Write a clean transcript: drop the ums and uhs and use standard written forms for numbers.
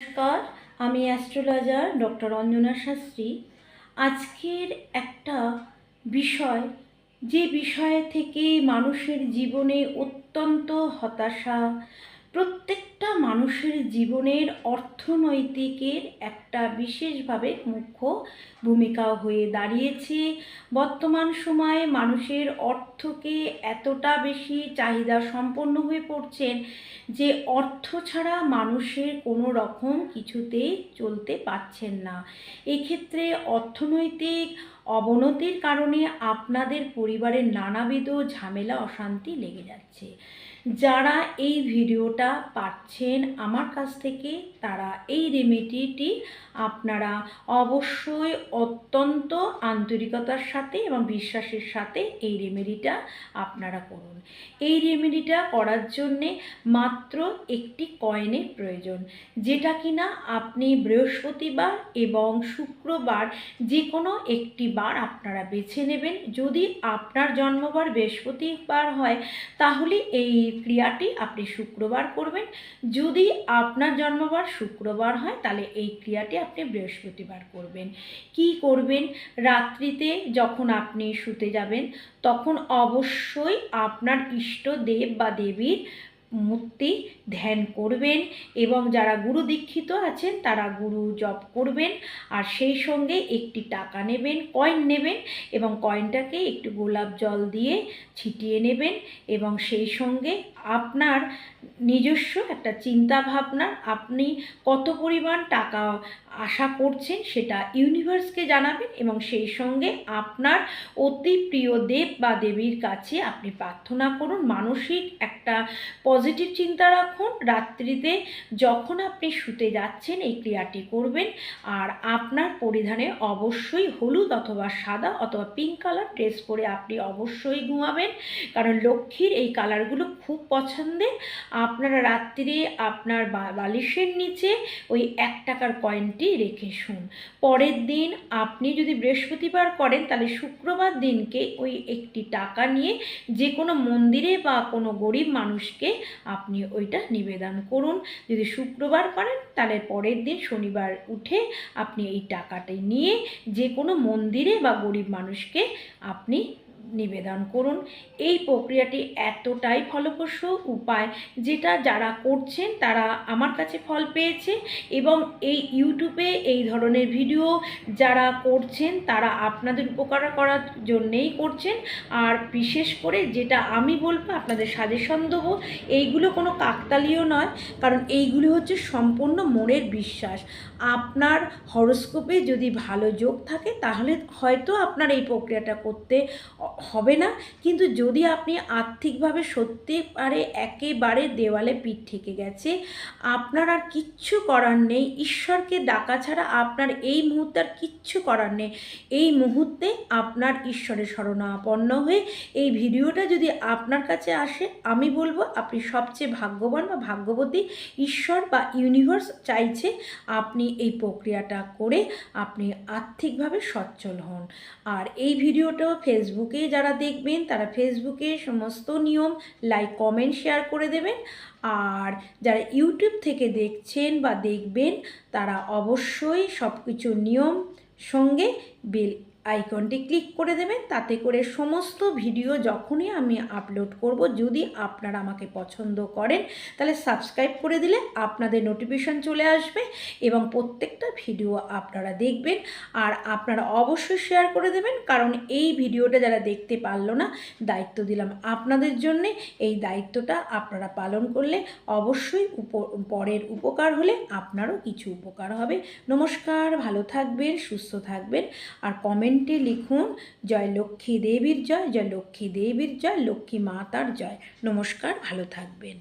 নমস্কার, আমি astrologer doctor Anjana Shastri. আজকের একটা বিষয়, যে বিষয় থেকে মানুষের জীবনে অত্যন্ত হতাশা, প্রত্যেকটা মানুষের জীবনের অর্থনৈতিকের একটা বিশেষভাবে মুখ্য ভূমিকা হয়ে দাঁড়িয়েছে। বর্তমান সময়ে মানুষের অর্থকে এতটা বেশি চাহিদা সম্পন্ন হয়ে পড়ছেন যে অর্থ ছাড়া মানুষের কোনো রকম কিছুতেই চলতে পারছেন না। এক্ষেত্রে অর্থনৈতিক অবনতির কারণে আপনাদের পরিবারের নানাবিধ ঝামেলা অশান্তি লেগে যাচ্ছে। যারা এই ভিডিওটা পাচ্ছেন আমার কাছ থেকে, তারা এই রেমেডিটি আপনারা অবশ্যই অত্যন্ত আন্তরিকতার সাথে এবং বিশ্বাসের সাথে এই রেমেডিটা আপনারা করুন। এই রেমেডিটা করার জন্যে মাত্র একটি কয়েনের প্রয়োজন, যেটা কিনা আপনি বৃহস্পতিবার এবং শুক্রবার যে কোনো একটি বার আপনারা বেছে নেবেন। যদি আপনার জন্মবার বৃহস্পতিবার হয় তাহলে এই ক্রিয়াটি আপনি শুক্রবার করবেন। যদি আপনার জন্মবার শুক্রবার হয় তাহলে এই ক্রিয়াটি আপনি বৃহস্পতিবার করবেন। কি করবেন? রাত্রিতে যখন আপনি শুতে যাবেন তখন অবশ্যই আপনার ইষ্ট দেব বা দেবীর মূর্তি ধ্যান করবেন এবং যারা গুরু দীক্ষিত আছেন তারা গুরু জপ করবেন। আর সেই সঙ্গে একটি টাকা নেবেন, কয়েন নেবেন এবং কয়েনটাকে একটু গোলাপ জল দিয়ে ছিটিয়ে নেবেন এবং সেই সঙ্গে আপনার নিজস্ব একটা চিন্তা ভাবনা, আপনি কত পরিমাণ টাকা আশা করছেন সেটা ইউনিভার্সকে জানাবেন এবং সেই সঙ্গে আপনার অতি প্রিয় দেব বা দেবীর কাছে আপনি প্রার্থনা করুন। মানসিক একটা পজিটিভ চিন্তা রাখুন। রাত্রিতে যখন আপনি শুতে যাচ্ছেন এই ক্রিয়াটি করবেন। আর আপনার পরিধানে অবশ্যই হলুদ অথবা সাদা অথবা পিঙ্ক কালার ড্রেস পরে আপনি অবশ্যই ঘুমাবেন, কারণ লক্ষ্মীর এই কালারগুলো খুব পছন্দের। আপনারা রাত্রিরে আপনার বালিশের নিচে ওই 1 টাকার কয়েনটি রেখে শুন। পরের দিন আপনি যদি বৃহস্পতিবার করেন তাহলে শুক্রবার দিনকে ওই একটি টাকা নিয়ে যে কোনো মন্দিরে বা কোনো গরিব মানুষকে আপনি ওইটা নিবেদন করুন। যদি শুক্রবার করেন তাহলে পরের দিন শনিবার উঠে আপনি এই টাকাটি নিয়ে যে কোনো মন্দিরে বা গরিব মানুষকে আপনি নিবেদন করুন। এই প্রক্রিয়াটি এতটাই ফলপ্রসূ উপায়, যেটা যারা করছেন তারা আমার কাছে ফল পেয়েছে এবং এই ইউটিউবে এই ধরনের ভিডিও যারা করছেন তারা আপনাদের উপকার করার জন্যেই করছেন। আর বিশেষ করে যেটা আমি বলবো, আপনাদের সাজেশন দেবো, এইগুলো কোনো কাকতালীয় নয়, কারণ এইগুলো হচ্ছে সম্পূর্ণ মনের বিশ্বাস। আপনার হরোস্কোপে যদি ভালো যোগ থাকে তাহলে হয়তো আপনার এই প্রক্রিয়াটা করতে হবে না, কিন্তু যদি আপনি আর্থিকভাবে সত্যি পারে একেবারে দেওয়ালে পিঠ ঠেকে গেছে, আপনার আর কিচ্ছু করার নেই, ঈশ্বরকে ডাকা ছাড়া আপনার এই মুহূর্তে আর কিচ্ছু করার নেই, এই মুহূর্তে আপনার ঈশ্বরের শরণাপন্ন হয়ে এই ভিডিওটা যদি আপনার কাছে আসে, আমি বলবো আপনি সবচেয়ে ভাগ্যবান বা ভাগ্যবতী। ঈশ্বর বা ইউনিভার্স চাইছে আপনি এই প্রক্রিয়াটা করে আপনি আর্থিকভাবে সচ্ছল হন। আর এই ভিডিওটাও ফেসবুকে যারা দেখবেন তারা ফেসবুকে সমস্ত নিয়ম লাইক কমেন্ট শেয়ার করে দেবেন। আর যারা ইউটিউব থেকে দেখছেন বা দেখবেন তারা অবশ্যই সব কিছু নিয়ম সঙ্গে বেল আইকনটি ক্লিক করে দেবেন, তাতে করে সমস্ত ভিডিও যখনই আমি আপলোড করব, যদি আপনারা আমাকে পছন্দ করেন তাহলে সাবস্ক্রাইব করে দিলে আপনাদের নোটিফিকেশন চলে আসবে এবং প্রত্যেকটা ভিডিও আপনারা দেখবেন। আর আপনারা অবশ্যই শেয়ার করে দেবেন, কারণ এই ভিডিওটা যারা দেখতে পারলো না, দায়িত্ব দিলাম আপনাদের জন্যে। এই দায়িত্বটা আপনারা পালন করলে অবশ্যই পরের উপকার হলে আপনারও কিছু উপকার হবে। নমস্কার, ভালো থাকবেন, সুস্থ থাকবেন। আর কমেন্টে লিখুন জয় লক্ষ্মী দেবীর জয়, জয় লক্ষ্মী দেবীর জয়, লক্ষ্মী মাতার জয়। নমস্কার, ভালো থাকবেন।